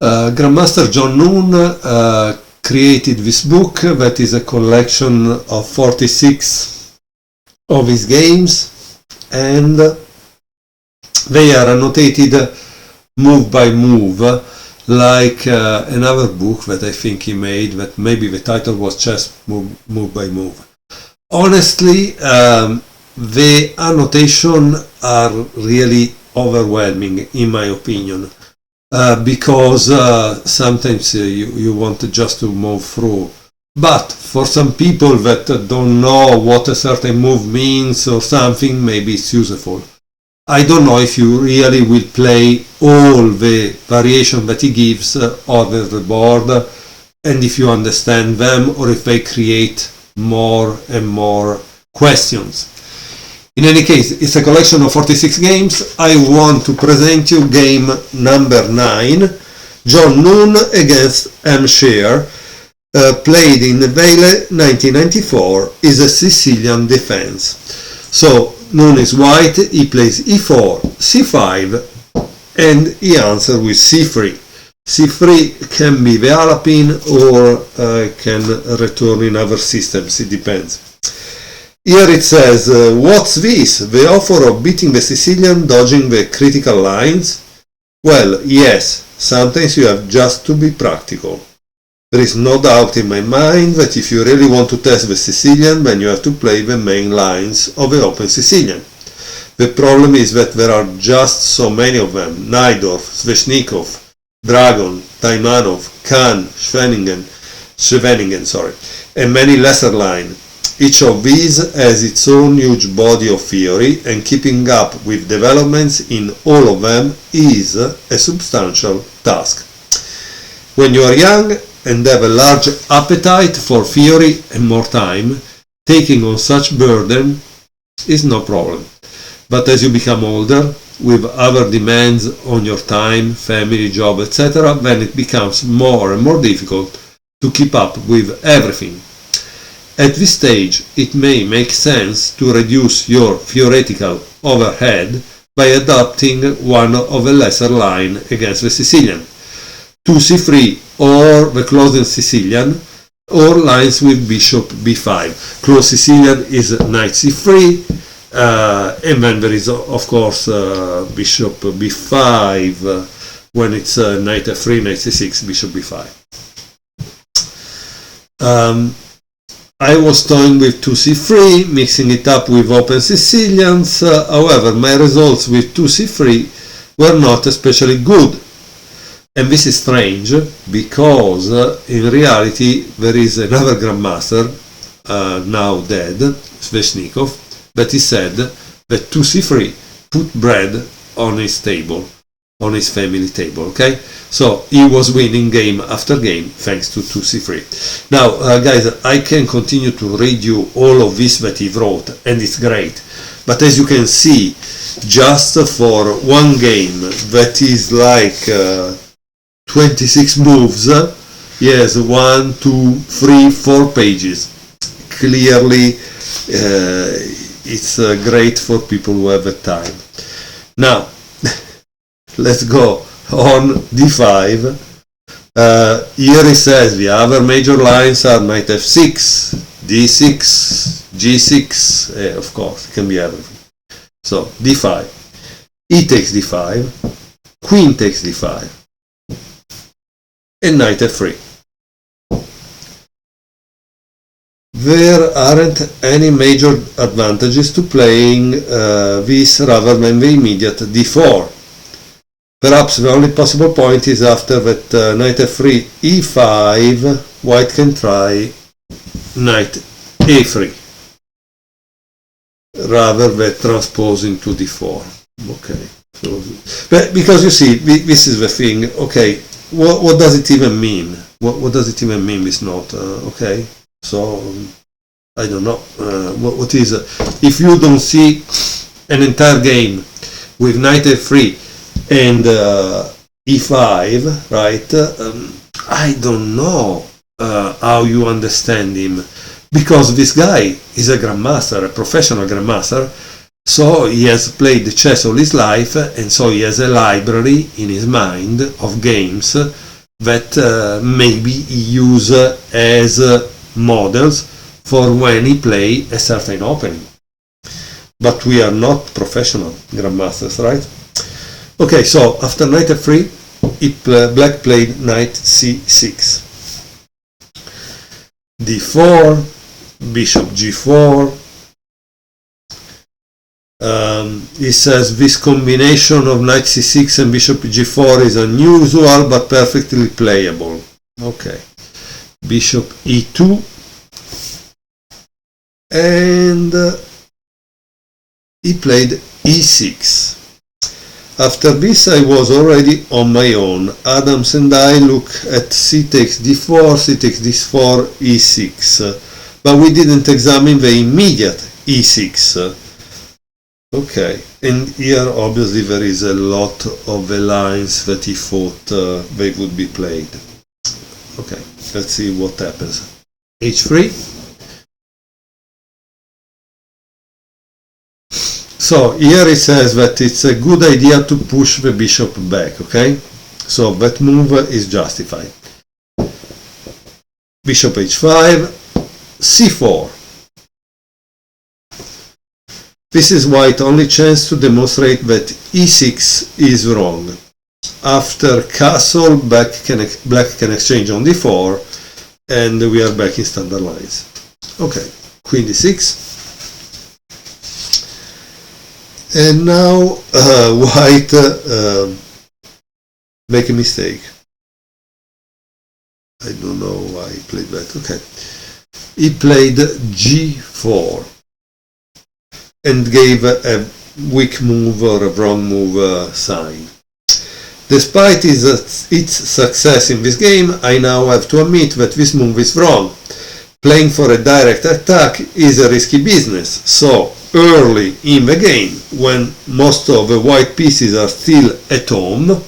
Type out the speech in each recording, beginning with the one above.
Grandmaster John Nunn created this book that is a collection of 46 of his games, and they are annotated move by move, like another book that I think he made, that maybe the title was just move by move. Honestly, the annotation are really overwhelming in my opinion, because sometimes you want just to move through. But for some people that don't know what a certain move means or something, maybe it's useful. I don't know if you really will play all the variation that he gives over the board, and if you understand them, or if they create more and more questions. In any case, it's a collection of 46 games. I want to present you game number 9, John Nunn against M. Scheer, played in Vejle 1994, is a Sicilian defense. So Nunn is white, he plays e4, c5, and he answers with c3. c3 can be the Alapin or can return in other systems, it depends. Here it says, what's this? The offer of beating the Sicilian, dodging the critical lines? Well, yes, sometimes you have just to be practical. There is no doubt in my mind that if you really want to test the Sicilian, then you have to play the main lines of the open Sicilian. The problem is that there are just so many of them: Najdorf, Sveshnikov, Dragon, Taimanov, Kahn, Scheveningen, and many lesser lines. Each of these has its own huge body of theory, and keeping up with developments in all of them is a substantial task. When you are young and have a large appetite for theory and more time, taking on such burden is no problem. But as you become older, with other demands on your time, family, job, etc., then it becomes more and more difficult to keep up with everything. At this stage, it may make sense to reduce your theoretical overhead by adopting one of a lesser line against the Sicilian, 2c3 or the closed Sicilian, or lines with bishop b5. Closed Sicilian is knight c3, and then there is of course bishop b5 when it's knight f3, knight c6, bishop b5. I was toying with 2c3, mixing it up with open Sicilians, however my results with 2c3 were not especially good. And this is strange, because in reality there is another Grandmaster, now dead, Sveshnikov, that he said that 2c3 put bread on his table, on his family table, okay? So he was winning game after game thanks to 2c3. Now, guys, I can continue to read you all of this that he wrote, and it's great. But as you can see, just for one game that is like 26 moves, he has 1, 2, 3, 4 pages. Clearly, it's great for people who have the time. Now, let's go on d5. Here he says the other major lines are knight f6, d6, g6, of course, it can be everything. So, d5, e takes d5, queen takes d5, and knight f3. There aren't any major advantages to playing this rather than the immediate d4. Perhaps the only possible point is after that knight f3, e5, white can try knight a3, rather than transposing to d4. Okay, so, but because you see, this is the thing, okay, what does it even mean? What does it even mean, this note? Okay, so I don't know. What is if you don't see an entire game with knight f3 and e5, right? I don't know how you understand him, because this guy is a grandmaster, a professional grandmaster, So he has played chess all his life, and so he has a library in his mind of games that maybe he uses as models for when he play a certain opening. But we are not professional grandmasters, right? Okay, so after knight f3, black played knight c6. d4, bishop g4. He says this combination of knight c6 and bishop g4 is unusual but perfectly playable. Okay, bishop e2, and he played e6. After this I was already on my own. Adams and I look at c takes d4, c takes d4, e6, but we didn't examine the immediate e6. Okay, and here obviously there is a lot of the lines that he thought they would be played. Okay, let's see what happens. h3. So here it says that it's a good idea to push the bishop back, okay? So that move is justified. Bishop h5, c4. This is white's only chance to demonstrate that e6 is wrong. After castle, black can exchange on d4, and we are back in standard lines. Okay, queen d6. And now white make a mistake. I don't know why he played that. Okay, he played g4 and gave a weak move or a wrong move sign. Despite its success in this game, I now have to admit that this move is wrong. Playing for a direct attack is a risky business, so early in the game, when most of the white pieces are still at home,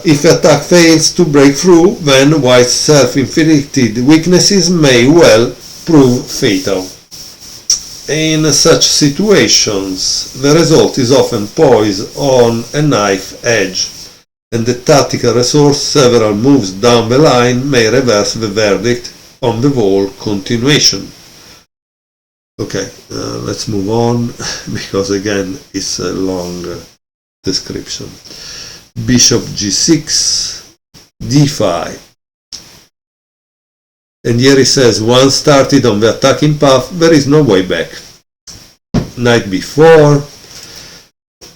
if the attack fails to break through, then white's self-inflicted weaknesses may well prove fatal. In such situations, the result is often poised on a knife edge, and the tactical resource several moves down the line may reverse the verdict on the whole continuation. Okay, let's move on, because again it's a long description. Bishop g6, d5. And here he says, once started on the attacking path, there is no way back. Knight b4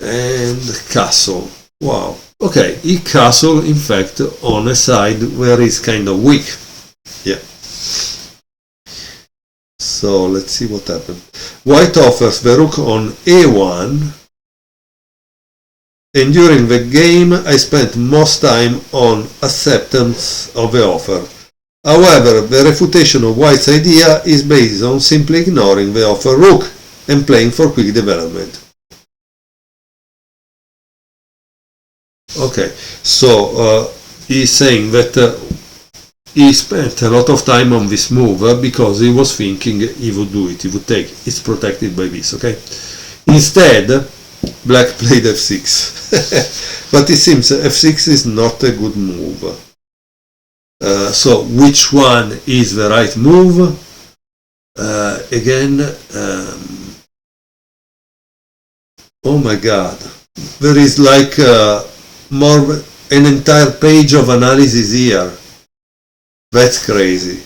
and castle. Wow. Okay, he castle in fact on a side where he's kind of weak. Yeah. So let's see what happened. White offers the rook on a1, and during the game I spent most time on acceptance of the offer. However, the refutation of white's idea is based on simply ignoring the offer rook and playing for quick development. Okay, so he's saying that he spent a lot of time on this move because he was thinking he would do it, he would take it. It's protected by this, okay? Instead, black played f6. But it seems f6 is not a good move. So which one is the right move? Again, oh my god, there is like an entire page of analysis here. That's crazy.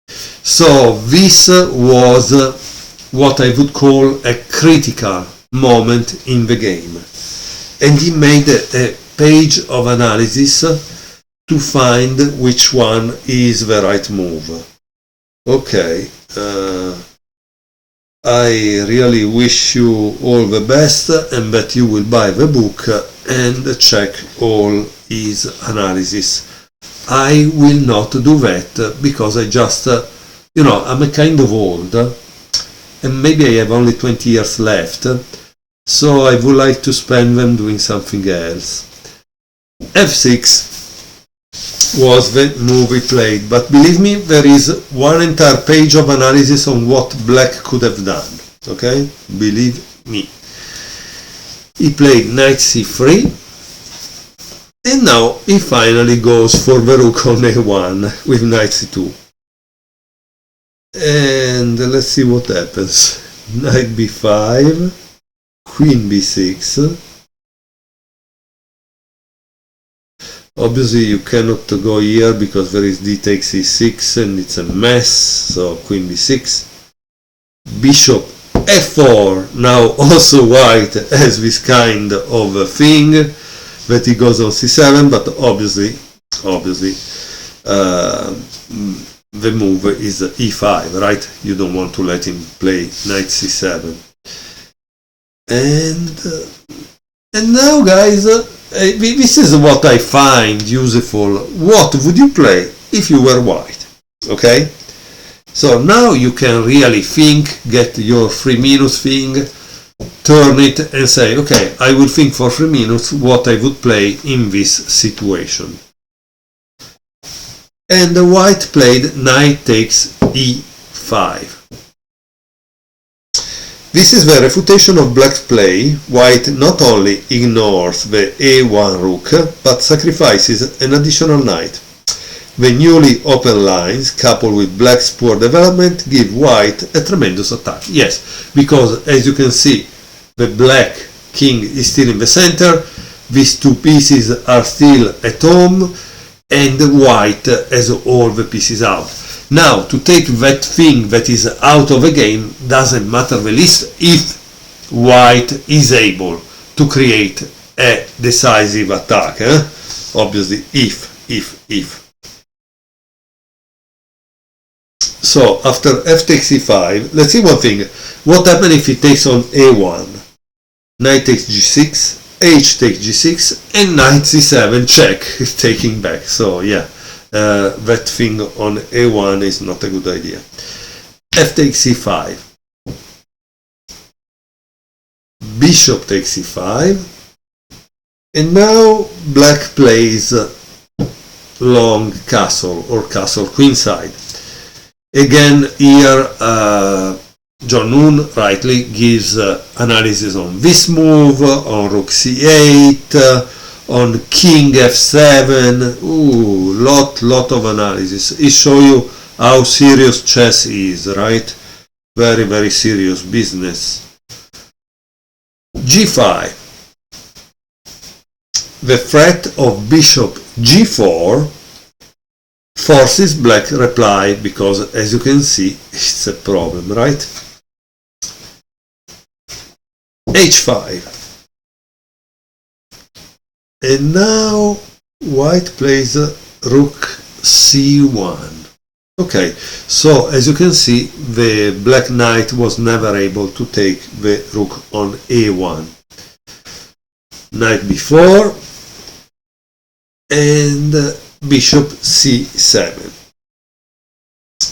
So this was what I would call a critical moment in the game, and he made a page of analysis to find which one is the right move. Okay, I really wish you all the best, and that you will buy the book and check all his analysis. I will not do that because I just, I'm a kind of old, and maybe I have only 20 years left, so I would like to spend them doing something else. f6. was the move he played, but believe me, there is one entire page of analysis on what black could have done. Okay, believe me. He played knight c3, and now he finally goes for the rook on a1 with knight c2. And let's see what happens. Knight b5, queen b6. Obviously you cannot go here because there is d takes e6 and it's a mess, so queen b6. Bishop f4. Now also white has this kind of thing that he goes on c7, but obviously the move is e5, right? You don't want to let him play knight c7. And now, guys, this is what I find useful. What would you play if you were white? Okay? So now you can really think, get your 3 minutes thing, turn it and say, okay, I will think for 3 minutes what I would play in this situation. And the white played knight takes e5. This is the refutation of black's play. White not only ignores the a1 rook, but sacrifices an additional knight. The newly open lines, coupled with black's poor development, give white a tremendous attack. Yes, because as you can see, the black king is still in the center, these two pieces are still at home, and white has all the pieces out. Now, to take that thing that is out of the game doesn't matter the least if white is able to create a decisive attack. Obviously, if. So, after f takes e5, let's see one thing. What happens if he takes on a1? Knight takes g6, h takes g6, and knight c7 check, taking back. So, yeah. That thing on a1 is not a good idea. F takes e5. Bishop takes e5. And now black plays long castle or castle queenside. Again, here John Nunn rightly gives analysis on this move, on rook c8, on king f7. Ooh, lot of analysis. It shows you how serious chess is, right? Very, very serious business. g5. The threat of bishop g4 forces black reply because, as you can see, it's a problem, right? h5. And now white plays rook c1. Okay, so as you can see, the black knight was never able to take the rook on a1. Knight b4 and bishop c7.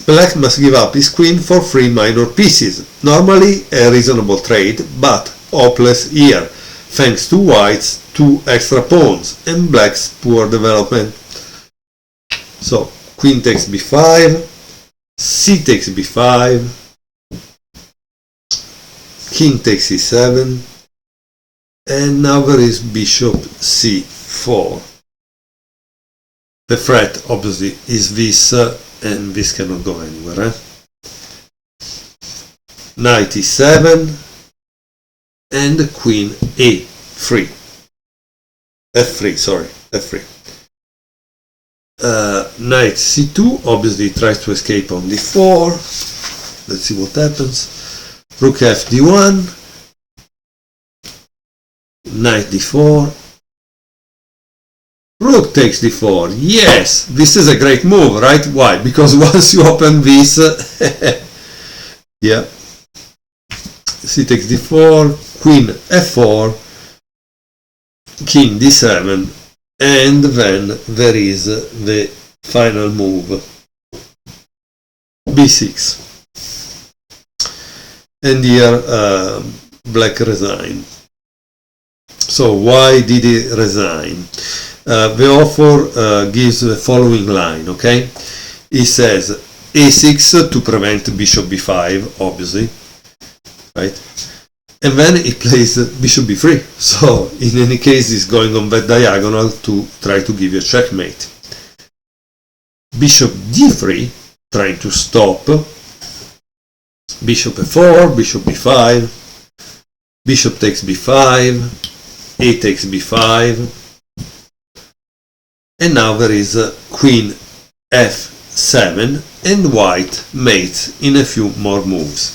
Black must give up his queen for 3 minor pieces. Normally a reasonable trade, but hopeless here, thanks to white's 2 extra pawns and black's poor development. So queen takes b5, c takes b5, king takes e7, and now there is bishop c4. The threat obviously is this, and this cannot go anywhere. Knight e7 and queen a3. f3. Knight c2 obviously tries to escape on d4. Let's see what happens. Rook f d1, knight d4, rook takes d4. Yes, this is a great move, right? Why? Because once you open this, yeah, c takes d4, queen f4, king d7, and then there is the final move, b6. And here black resigned. So why did he resign? the author gives the following line, okay? He says a6 to prevent bishop b5, obviously, right? And then he plays bishop b3. So in any case, he's going on that diagonal to try to give you a checkmate. Bishop d3, trying to stop. Bishop f4, bishop b5, bishop takes b5, a takes b5, and now there is queen f7, and white mates in a few more moves.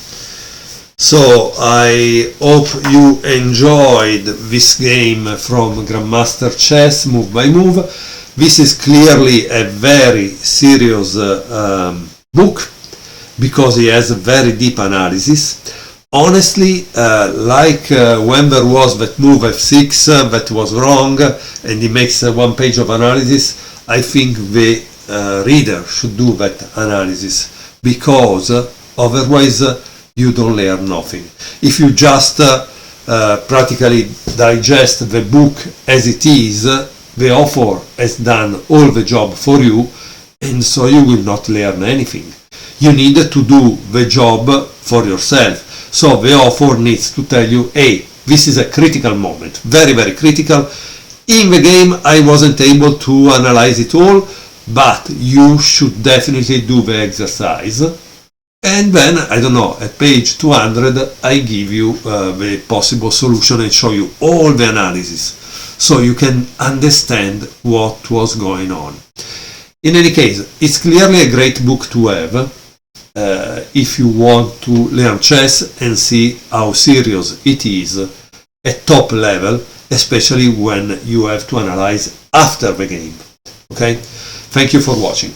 So I hope you enjoyed this game from Grandmaster Chess, move by move. This is clearly a very serious book, because he has a very deep analysis. Honestly, when there was that move f6 that was wrong, and he makes one page of analysis, I think the reader should do that analysis, because otherwise you don't learn nothing. If you just practically digest the book as it is, the author has done all the job for you, and so you will not learn anything. You need to do the job for yourself. So the author needs to tell you, hey, this is a critical moment, very, very critical. In the game, I wasn't able to analyze it all, but you should definitely do the exercise. And then, I don't know, at page 200, I give you the possible solution and show you all the analysis, so you can understand what was going on. In any case, it's clearly a great book to have if you want to learn chess and see how serious it is at top level, especially when you have to analyze after the game. Okay? Thank you for watching.